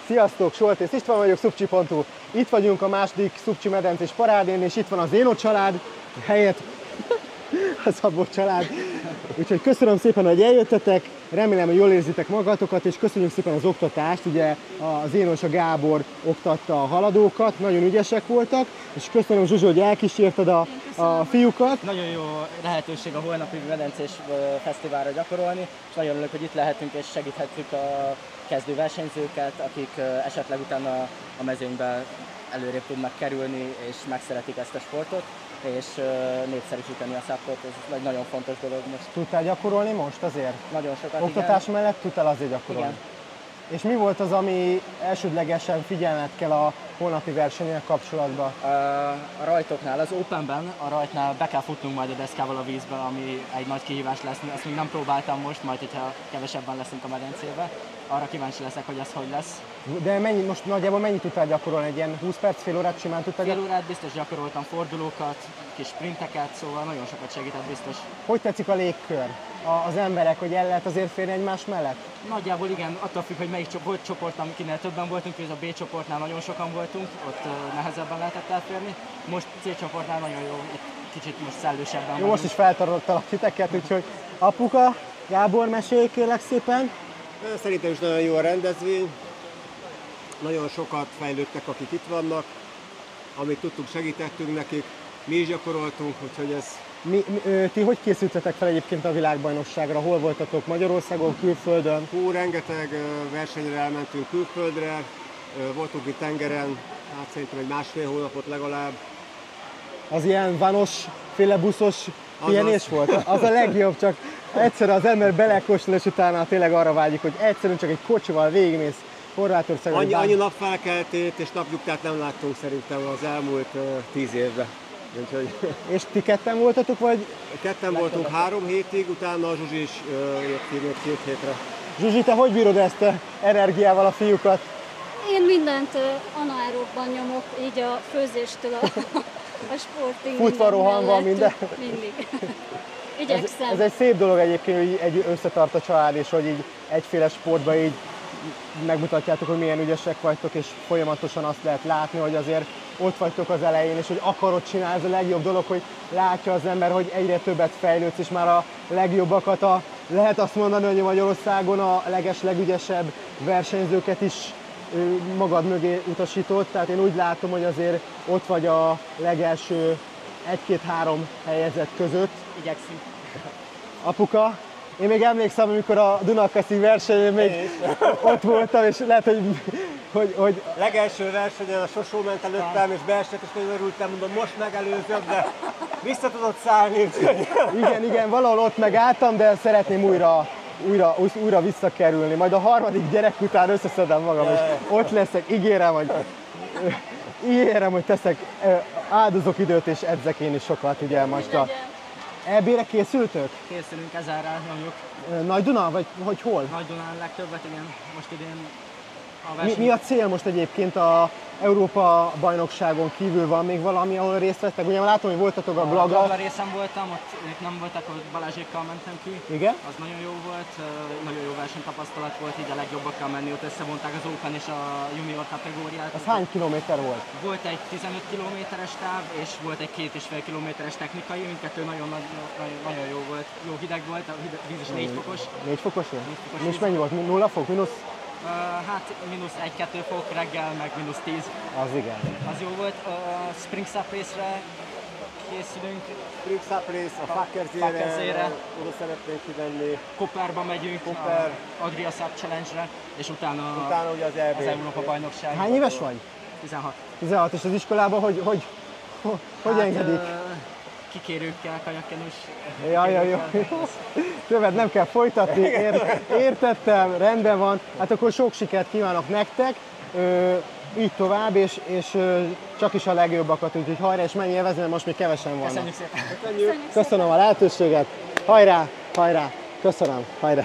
Sziasztok, Soltész István vagyok, Szubcsi.hu. Itt vagyunk a második Szubcsi medencés parádén, és itt van az Éno család, helyett a Szabó család. Úgyhogy köszönöm szépen, hogy eljöttetek, remélem, hogy jól érzitek magatokat, és köszönjük szépen az oktatást. Ugye az Éno és a Gábor oktatta a haladókat, nagyon ügyesek voltak, és köszönöm, Zsuzsi, hogy elkísérted a fiúkat. Nagyon jó lehetőség a holnapi medencés fesztiválra gyakorolni, és nagyon örülök, hogy itt lehetünk és segíthetjük a kezdő versenyzőket, akik esetleg utána a mezőnyben előrébb tudnak kerülni, és megszeretik ezt a sportot, és népszerűsíteni a szabtot. Ez egy nagyon fontos dolog most. Tudtál gyakorolni most azért? Nagyon sokat, oktatás igen. mellett tudtál azért gyakorolni? Igen. És mi volt az, ami elsődlegesen figyelned kell a holnapi versennyel kapcsolatban? A rajtoknál, az Openben, a rajtnál be kell futnunk majd a deszkával a vízbe, ami egy nagy kihívás lesz. Azt még nem próbáltam most, majd hogyha kevesebben leszünk a medencébe. Arra kíváncsi leszek, hogy ez hogy lesz. De most nagyjából mennyit tudtál gyakorolni? Egy ilyen 20 perc, fél órát simán tudtál gyakorolni? Fél órát biztos gyakoroltam, fordulókat, kis sprinteket, szóval nagyon sokat segített biztos. Hogy tetszik a légkör? Az emberek, hogy el lehet azért férni egymás mellett? Nagyjából igen, attól függ, hogy melyik csoport, akinél többen voltunk, és a B csoportnál nagyon sokan voltunk, ott nehezebben lehetett elférni. Most C csoportnál nagyon jó, itt kicsit most szellősebben vagyunk. Most is feltartottalak titeket, úgyhogy apuka, Gábor, mesélj kérlek szépen. Szerintem is nagyon jó a rendezvény, nagyon sokat fejlődtek, akik itt vannak, amit tudtunk, segítettünk nekik, mi is gyakoroltunk, úgyhogy ez... Ti hogy készültetek fel egyébként a világbajnokságra? Hol voltatok? Magyarországon, külföldön? Rengeteg versenyre elmentünk külföldre, voltunk itt tengeren, hát szerintem egy másfél hónapot legalább. Az ilyen vanos, féle buszos pihenés volt? Az a legjobb, csak egyszer az ember belekóstol, és utána tényleg arra vágyik, hogy egyszerűen csak egy kocsival végigmész Horvátországban. Annyi napfelkeltét és napnyugtát nem láttunk szerintem az elmúlt 10 évben. Úgyhogy... És ti ketten voltatok, vagy? Ketten voltunk 3 hétig, utána a Zsuzsi is jött ki még 2 hétre. Zsuzsi, te hogy bírod ezt energiával a fiúkat? Én mindent anaerobban nyomok, így a főzéstől a sportig. Futva, rohanva, minden? Mindig. Igyekszem. Ez egy szép dolog egyébként, hogy egy összetart a család, és hogy így egyféle sportban így megmutatjátok, hogy milyen ügyesek vagytok, és folyamatosan azt lehet látni, hogy azért ott vagytok az elején, és hogy akarod csinálni, ez a legjobb dolog, hogy látja az ember, hogy egyre többet fejlődsz, és már a legjobbakat, lehet azt mondani, hogy Magyarországon a legügyesebb versenyzőket is magad mögé utasítod, tehát én úgy látom, hogy azért ott vagy a legelső 1-2-3 helyezett között. Igyekszünk. Apuka, én még emlékszem, amikor a Dunakeszi versenyen még ott voltam, és lehet, hogy... Legelső versenyen a Sosó ment előttem, és beesett, és nagyon örültem, mondom, most megelőzöm, de vissza tudott szállni. Igen, valahol ott megálltam, de szeretném újra visszakerülni. Majd a harmadik gyerek után összeszedem magam, és ott leszek, ígérem, hogy teszek, áldozok időt, és edzek én is sokat, ugye most a... EB-re készültök? Készülünk, ezerrel nyomjuk. Nagy Duna, vagy hogy hol? Nagy Dunán legtöbbet, igen. Most idén Mi a cél most egyébként a Európa bajnokságon kívül? Van még valami, ahol részt vettek? Ugye látom, hogy voltatok a Blaga. A részen voltam, ott ők nem voltak, hogy Balázsékkal mentem ki. Igen? Az nagyon jó volt, nagyon jó versenytapasztalat volt, így a legjobbakkal menni, ott összevonták az Open és a junior kategóriát. Az hány kilométer volt? Volt egy 15 kilométeres táv, és volt egy 2,5 kilométeres technikai, mindkettő nagyon jó volt. Jó hideg volt, a víz is 4 fokos. 4 fokos? 4 fokos. És mennyi volt? 0 fok? Mínusz? Hát mínusz 1-2 fok reggel, meg mínusz 10. Az igen. Az jó volt. Spring Sup Race-re készülünk. Spring Sup Race, a Fakkerzére, oda szeretnénk kivenni. Koperba megyünk, Koper. Adria Sup Challenge-re, és utána ugye az EB. Az Európa bajnokság. Hány éves vagy? 16. 16, és az iskolában hogy engedik? Kikérőkkel, kajakkenus. Jó. Többet nem kell folytatni, értettem, rendben van. Hát akkor sok sikert kívánok nektek, így tovább, és csak is a legjobbakat, úgyhogy hajrá, és menj élvezni, mert most még kevesen vannak. Köszönjük szépen! Köszönöm a lehetőséget, hajrá, köszönöm, hajrá!